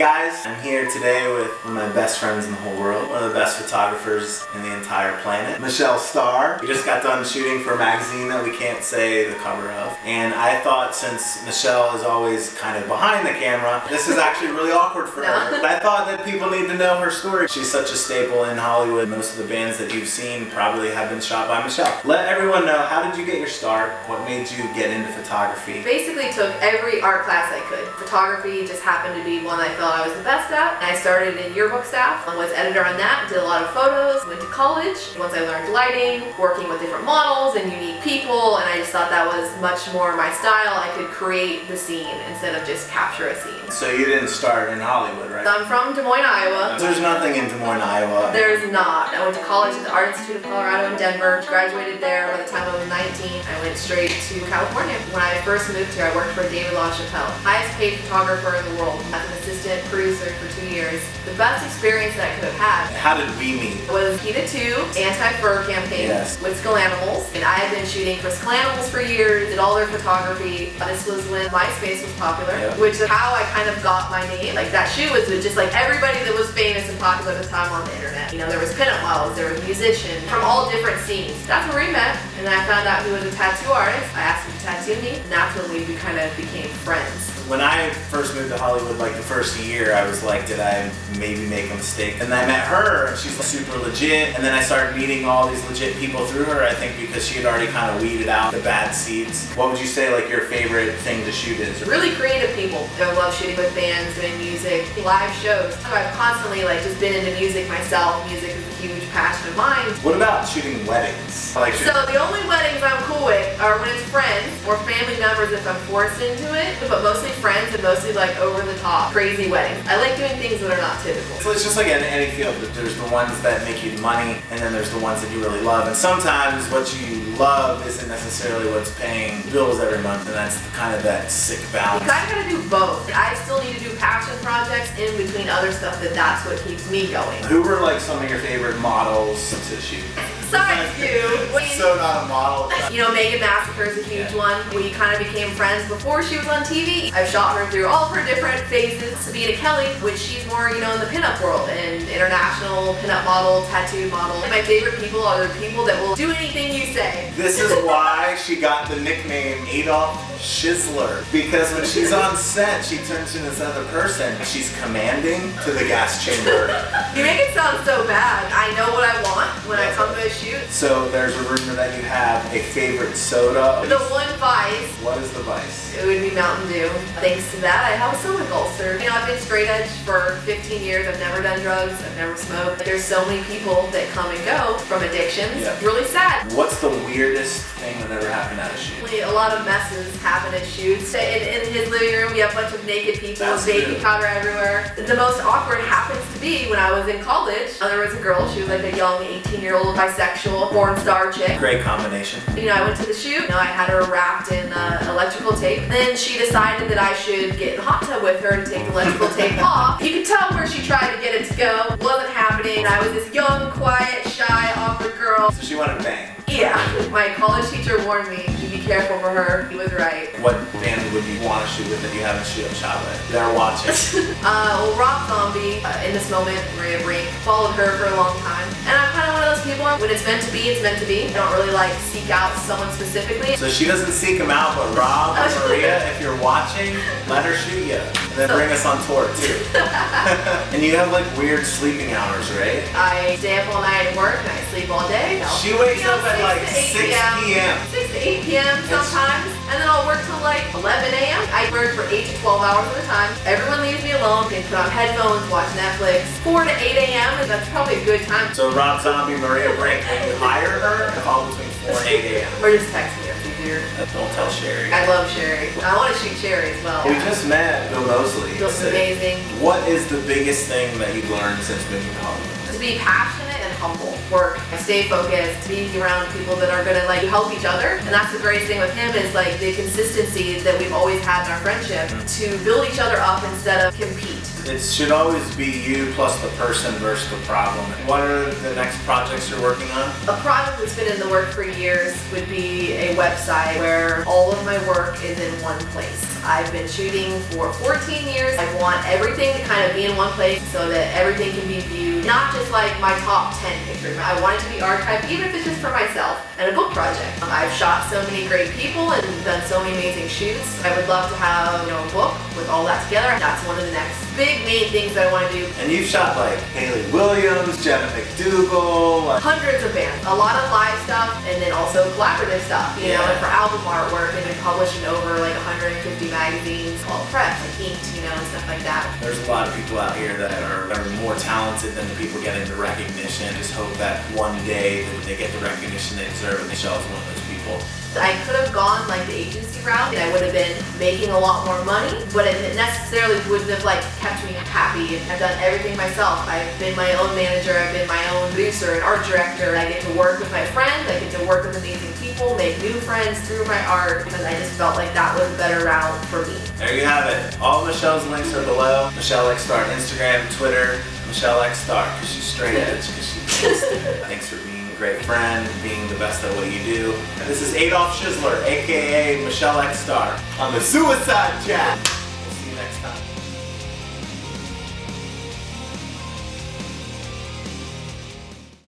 Guys, I'm here today with one of my best friends in the whole world, one of the best photographers in the entire planet, MichelleXStar. We just got done shooting for a magazine that we can't say the cover of, and I thought since Michelle is always kind of behind the camera, this is actually really awkward for her. But I thought that people need to know her story. She's such a staple in Hollywood. Most of the bands that you've seen probably have been shot by Michelle. Let everyone know, how did you get your start? What made you get into photography? Basically took every art class I could. Photography just happened to be one I felt I was the best at. I started in yearbook staff, was editor on that, did a lot of photos, went to college. Once I learned lighting, working with different models and unique people, and I just thought that was much more my style. I could create the scene instead of just capture a scene. So you didn't start in Hollywood, right? I'm from Des Moines, Iowa. There's nothing in Des Moines, Iowa. There's not. I went to college at the Art Institute of Colorado in Denver, graduated there by the time I was 19. I went straight to California. When I first moved here, I worked for Davey, highest paid photographer in the world, as an assistant producer for 2 years. The best experience that I could have had. How did we meet? Was PETA 2 anti-fur campaign with Skull Animals. And I had been shooting for Skull Animals for years, did all their photography. This was when MySpace was popular, which is how I kind of got my name. Like that shoot was just like everybody that was famous and popular at the time on the internet. You know, there was pinup models, there was musicians from all different scenes. That's where we met. And then I found out he was a tattoo artist. I asked him to tattoo me, and that's when we kind of became friends. When I first moved to Hollywood, like the first year, I was like, did I maybe make a mistake? And I met her, and she's super legit. And then I started meeting all these legit people through her, I think because she had already kind of weeded out the bad seeds. What would you say like your favorite thing to shoot is? Really creative people. I love shooting with bands, doing music, live shows. So I've constantly like just been into music myself. Music is a huge passion of mine. What about shooting weddings? So the only weddings I'm cool with are when it's friends or family members if I'm forced into it, but mostly friends and mostly like over the top, crazy weddings. I like doing things that are not typical. So it's just like in any field, there's the ones that make you money and then there's the ones that you really love. And sometimes what you love isn't necessarily what's paying bills every month, and that's kind of that sick balance. You kind of gotta do both. I still need to do passion projects in between other stuff that's what keeps me going. Who were like some of your favorite models to shoot? Besides you. So not a model. You know, Megan Massacre is a huge one. We kind of became friends before she was on TV. I've shot her through all of her different phases. Sabina Kelly, which she's more, you know, in the pinup world and international pinup model, tattoo model. My favorite people are the people that will do anything you say. This is why she got the nickname Adolf Schizler, because when she's on set, she turns into this other person. She's commanding to the gas chamber. You make it sound so bad. I know what I want when I come to a shoot. So there's a rumor that you have a favorite soda. The one vice. What is the vice? It would be Mountain Dew. Thanks to that, I have a stomach ulcer. You know, I've been straight edge for 15 years. I've never done drugs. I've never smoked. There's so many people that come and go from addictions. It's really sad. What's the weirdest thing that ever happened at a shoot? A lot of messes happen at shoots. In his living room, we have a bunch of naked people with baby powder everywhere. The most awkward happens to be when I was in college. There was a girl, she was like a young 18-year-old bisexual porn star chick. Great combination. You know, I went to the shoot, you know, I had her wrapped in electrical tape. Then she decided that I should get in the hot tub with her to take the electrical tape off. You could tell where she tried to get it to go. It wasn't happening. I was this young, quiet, shy, awkward girl. So she wanted to bang. Yeah. My college teacher warned me to be careful for her. He was right. What band would you want to shoot with that you haven't shot with? They're watching. Well, Rob Zombie, in this moment, Maria Brink, followed her for a long time. And I'm kind of one of those people, when it's meant to be, it's meant to be. I don't really like seek out someone specifically. So she doesn't seek him out, but Rob or Maria, if you're watching, let her shoot you. And then bring us on tour too. And you have like weird sleeping hours, right? I stay up all night and work, and I sleep all day. She wakes up at like 6 p.m. 6 to 8 p.m. sometimes, and then I'll work till like 11 a.m. I work for 8 to 12 hours at a time. Everyone leaves me alone. They put on headphones, watch Netflix. 4 to 8 a.m. and that's probably a good time. So Rob Zombie, Maria Brink, when you hire her, call between 4 and 8 a.m. Or just text me. Easier. Don't tell Sherry. I love Sherry. I want to shoot Sherry as well. We just met Bill Mosley. Bill's amazing. What is the biggest thing that you've learned since moving to Hollywood? To be passionate and humble. Work. Stay focused. Be around people that are gonna like help each other. And that's the greatest thing with him is like the consistency that we've always had in our friendship to build each other up instead of compete. It should always be you plus the person versus the problem. What are the next projects you're working on? A project that's been in the work for years would be a website where all of my work is in one place. I've been shooting for 14 years. I want everything to kind of be in one place so that everything can be viewed, not just like my top 10 pictures. I want it to be archived, even if it's just for myself and a book project. I've shot so many great people and done so many amazing shoots. I would love to have, a book with all that together. That's one of the next big main things that I want to do. And you've shot like Haley Williams, Jenna McDougal, hundreds of bands, a lot of live stuff, and then also collaborative stuff, you know, and for album artwork, and been published in over like 150 magazines, all press, like Inked, and stuff like that. There's a lot of people out here that are more talented than the people getting the recognition. Just hope that one day that they get the recognition they deserve, and Michelle's one of those people. I could have gone like the agency route, and I would have been making a lot more money, but it necessarily wouldn't have like kept me happy. And I've done everything myself. I've been my own manager, I've been my own producer and art director. I get to work with my friends, I get to work with amazing people, make new friends through my art, because I just felt like that was a better route for me. There you have it. All of Michelle's links are below. MichelleXStar Instagram, Twitter, MichelleXStar, because she's straight edge, because she's instant. Thanks for being a great friend, being the best at what you do. This is Adolf Schizler, aka MichelleXStar, on the Suicide Chat.